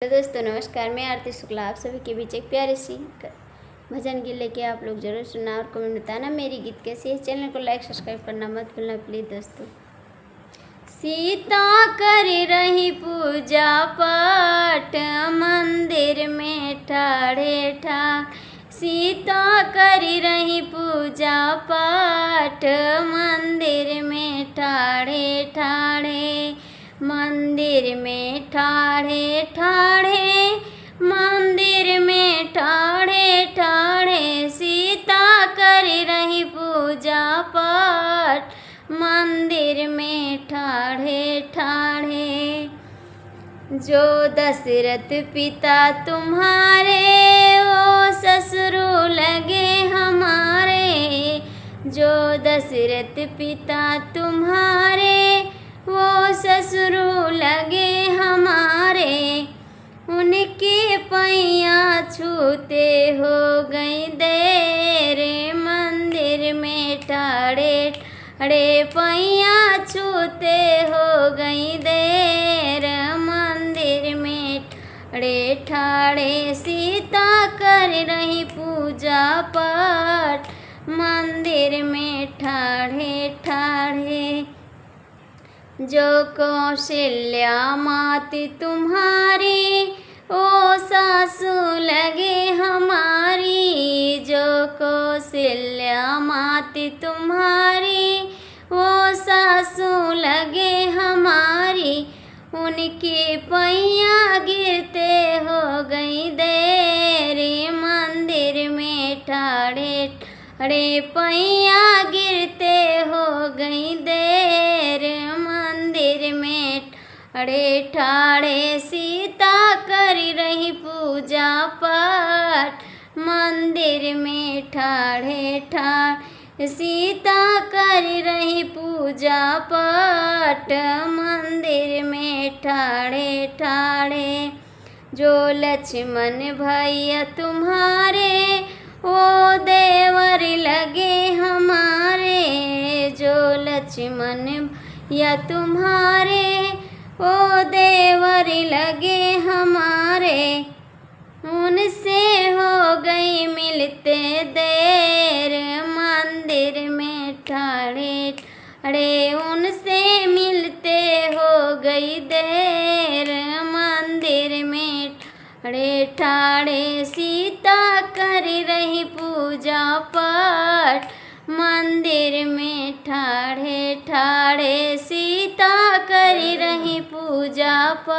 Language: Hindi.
तो दोस्तों नमस्कार, मैं आरती शुक्ला आप सभी के बीच एक प्यारी सी भजन गीत लेके आप लोग जरूर सुनना और कमेंट बताना मेरी गीत कैसी है। चैनल को लाइक सब्सक्राइब करना मत भूलना प्लीज़ दोस्तों। सीता कर रही पूजा पाठ मंदिर में ठाड़े ठाड़, सीता कर रही पूजा पाठ मंदिर में ठाड़े ठाड़े, मंदिर में ठाड़े ठाड़े, मंदिर में ठाड़े ठाड़े, सीता कर रही पूजा पाठ मंदिर में ठाड़े ठाड़े। जो दशरथ पिता तुम्हारे वो ससुरु लगे हमारे, जो दशरथ पिता तुम्हारे वो ससुरु लगे हमारे, उनके पैया छूते हो गई देर मंदिर में ठाड़े ठाड़े, पैया छूते हो गई देर मंदिर में ठाड़े ठाड़े, सीता कर रही पूजा पाठ मंदिर में ठाड़े ठाड़े। जो कौशल्या माती तुम्हारी ओ सासू लगे हमारी, जो कौशल्या माती तुम्हारी वो सासू लगे हमारी, उनके पैया गिरते हो गई देर मंदिर में ठाड़े ठाड़े, पैया गिरते हो गई देर मंदिर में ठाड़े ठाड़े, सीता कर रही पूजा पाठ मंदिर में ठाड़े ठाड़े, सीता कर रही पूजा पाठ मंदिर में ठाड़े ठाड़े। जो लक्ष्मण भैया तुम्हारे वो देवर लगे हमारे, जो लक्ष्मण या तुम्हारे वो देवर लगे हमारे, उनसे हो गई मिलते देर मंदिर में ठाड़े ठाड़े, उनसे मिलते हो गई देर मंदिर में ठाड़े ठाड़े, सीता कर रही पूजा पाठ मंदिर में ठाड़े ठाड़े, सीता कर रही पूजा पाठ।